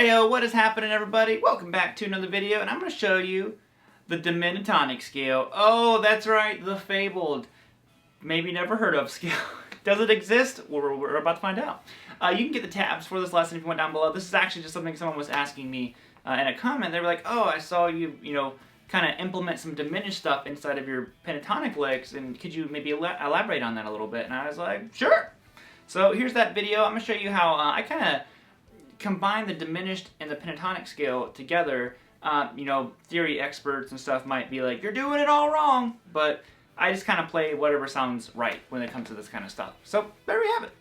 Heyo, what is happening, everybody? Welcome back to another video, and I'm going to show you the Diminatonic scale. Oh, that's right, the fabled, maybe never heard of scale. Does it exist? We're about to find out. You can get the tabs for this lesson if you went down below. This is actually just something someone was asking me in a comment. They were like, oh, I saw you, kind of implement some diminished stuff inside of your pentatonic licks, and could you maybe elaborate on that a little bit? And I was like, sure. So here's that video. I'm going to show you how I kind of combine the diminished and the pentatonic scale together. Theory experts and stuff might be like, you're doing it all wrong, but I just kind of play whatever sounds right when it comes to this kind of stuff. So there we have it.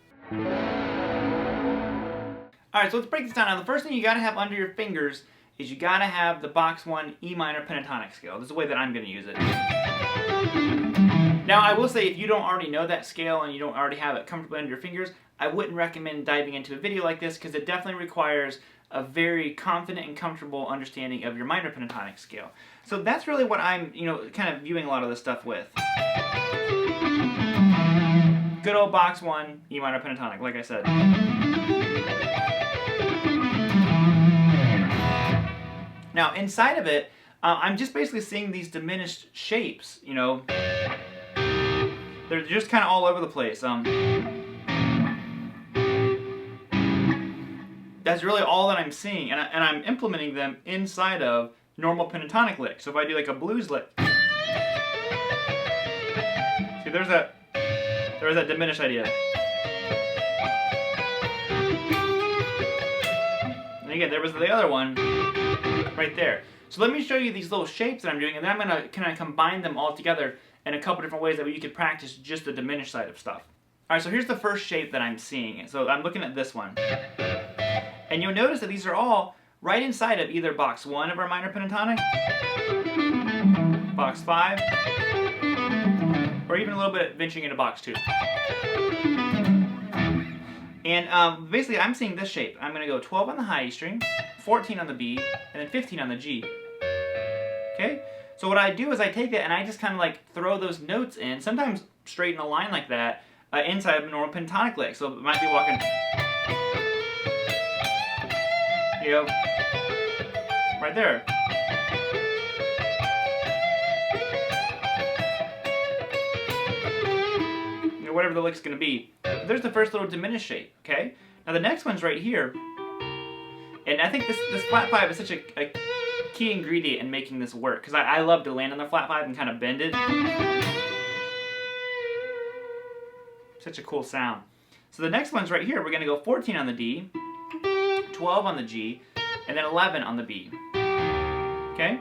Alright, so let's break this down. Now the first thing you got to have under your fingers is you got to have the box 1 E minor pentatonic scale. This is the way that I'm going to use it. Now I will say, if you don't already know that scale and you don't already have it comfortably under your fingers, I wouldn't recommend diving into a video like this because it definitely requires a very confident and comfortable understanding of your minor pentatonic scale. So that's really what I'm, kind of viewing a lot of this stuff with. Good old box 1 E minor pentatonic, like I said. Now inside of it, I'm just basically seeing these diminished shapes, They're just kind of all over the place. That's really all that I'm seeing, and I'm implementing them inside of normal pentatonic lick. So if I do like a blues lick, see, there's that diminished idea. And again, there was the other one right there. So let me show you these little shapes that I'm doing, and then I'm going to kind of combine them all together in a couple different ways that you could practice just the diminished side of stuff. Alright, so here's the first shape that I'm seeing. So I'm looking at this one. And you'll notice that these are all right inside of either box 1 of our minor pentatonic, box 5, or even a little bit venturing into box 2. And basically I'm seeing this shape. I'm going to go 12 on the high E string, 14 on the B, and then 15 on the G. Okay? So what I do is I take it and I just kind of like throw those notes in, sometimes straight in a line like that, inside of a normal pentatonic lick. So it might be walking, right there. Whatever the lick's going to be. There's the first little diminished shape, okay? Now the next one's right here. And I think this flat 5 is such a key ingredient in making this work, because I love to land on the flat 5 and kind of bend it. Such a cool sound. So the next one's right here. We're going to go 14 on the D, 12 on the G, and then 11 on the B. Okay?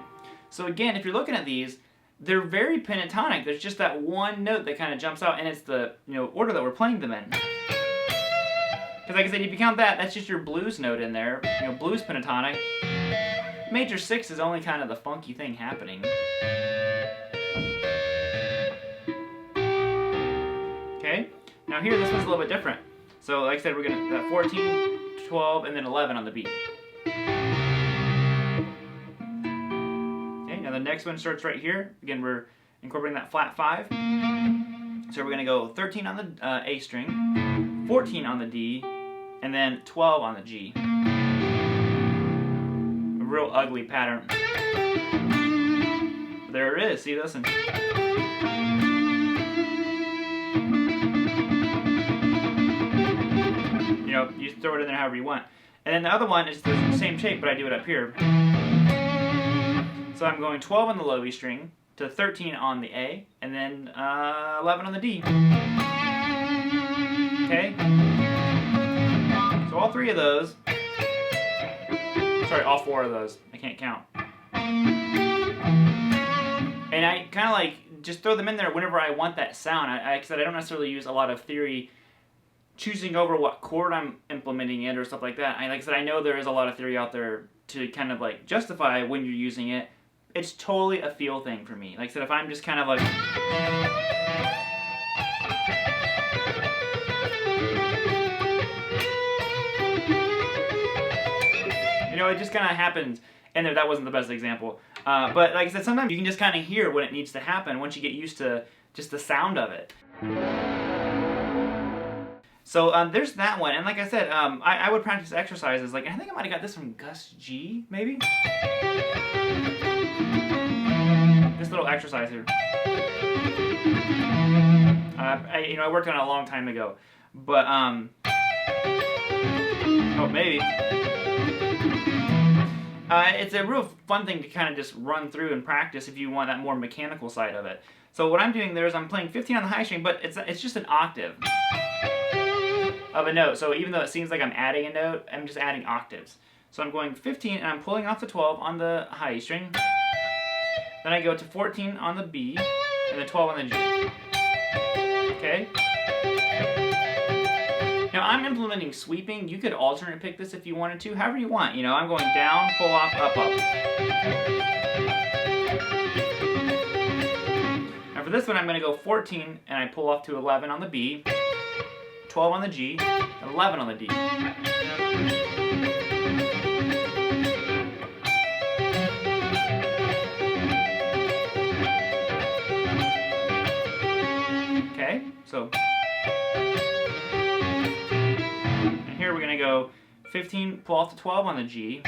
So again, if you're looking at these, they're very pentatonic. There's just that one note that kind of jumps out, and it's the order that we're playing them in. Because like I said, if you count that, that's just your blues note in there. Blues pentatonic. Major 6 is only kind of the funky thing happening. Okay? Now here, this one's a little bit different. So like I said, we're going to 14, 12, and then 11 on the B. Okay, now the next one starts right here. Again, we're incorporating that flat 5. So we're going to go 13 on the A string, 14 on the D, and then 12 on the G. A real ugly pattern. There it is. See, listen. You throw it in there however you want. And then the other one is the same shape, but I do it up here. So I'm going 12 on the low E string, to 13 on the A, and then 11 on the D. Okay? So all 3 of those, sorry, all 4 of those, I can't count. And I kind of like just throw them in there whenever I want that sound. I said I don't necessarily use a lot of theory choosing over what chord I'm implementing it or stuff like that. Like I said, I know there is a lot of theory out there to kind of like justify when you're using it. It's totally a feel thing for me. Like I said, if I'm just kind of like, it just kind of happens. And that wasn't the best example. But like I said, sometimes you can just kind of hear when it needs to happen once you get used to just the sound of it. So there's that one, and like I said, I would practice exercises. Like I think I might have got this from Gus G, maybe. This little exercise here. I worked on it a long time ago, but oh maybe. It's a real fun thing to kind of just run through and practice if you want that more mechanical side of it. So what I'm doing there is I'm playing 15 on the high string, but it's just an octave of a note. So even though it seems like I'm adding a note, I'm just adding octaves. So I'm going 15 and I'm pulling off the 12 on the high string. Then I go to 14 on the B and then 12 on the G. Okay? Now I'm implementing sweeping. You could alternate pick this if you wanted to, however you want. I'm going down, pull off, up, up. Now for this one I'm going to go 14 and I pull off to 11 on the B, 12 on the G, and 11 on the D. Okay, so here we're going to go 15, pull off to 12 on the G,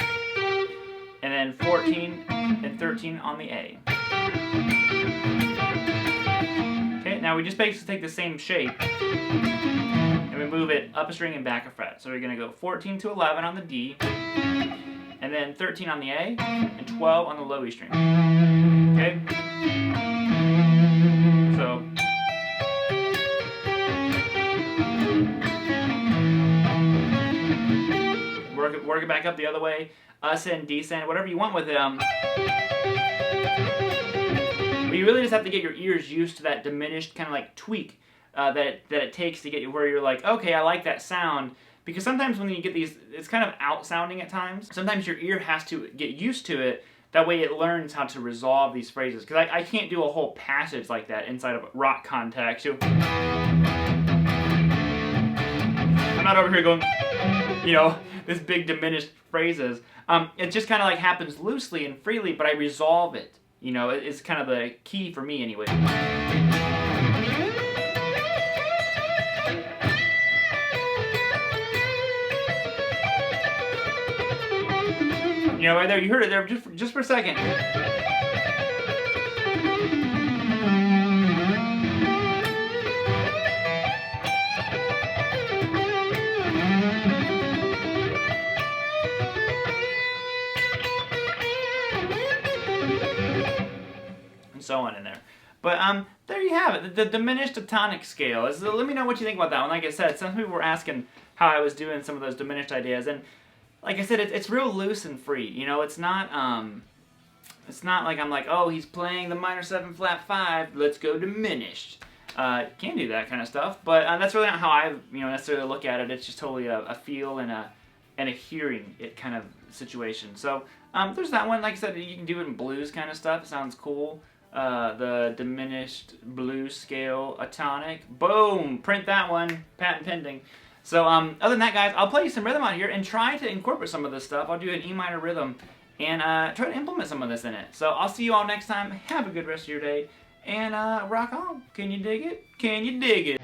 and then 14 and 13 on the A. Okay, now we just basically take the same shape and we move it up a string and back a fret. So we're going to go 14 to 11 on the D, and then 13 on the A, and 12 on the low E string. Okay? So work it back up the other way, ascend, descend, whatever you want with it. But you really just have to get your ears used to that diminished kind of like tweak that it takes to get you where you're like, okay, I like that sound. Because sometimes when you get these, it's kind of out-sounding at times. Sometimes your ear has to get used to it. That way it learns how to resolve these phrases. Because I can't do a whole passage like that inside of a rock context. I'm not over here going, this big diminished phrases. It just kind of like happens loosely and freely, but I resolve it. It's kind of the key for me anyway. Right there, you heard it there just for a second. And so on in there. But there you have it, the Diminatonic scale. Let me know what you think about that one. Like I said, some people were asking how I was doing some of those diminished ideas, and like I said, it's real loose and free. It's not like I'm like, oh, he's playing the minor 7 flat 5, let's go diminished. Can do that kind of stuff, but that's really not how I necessarily look at it. It's just totally a feel and a hearing it kind of situation. So there's that one. Like I said, you can do it in blues kind of stuff. It sounds cool. The diminished blues scale atonic. Boom! Print that one. Patent pending. So other than that, guys, I'll play you some rhythm out here and try to incorporate some of this stuff. I'll do an E minor rhythm and try to implement some of this in it. So I'll see you all next time. Have a good rest of your day and rock on. Can you dig it? Can you dig it?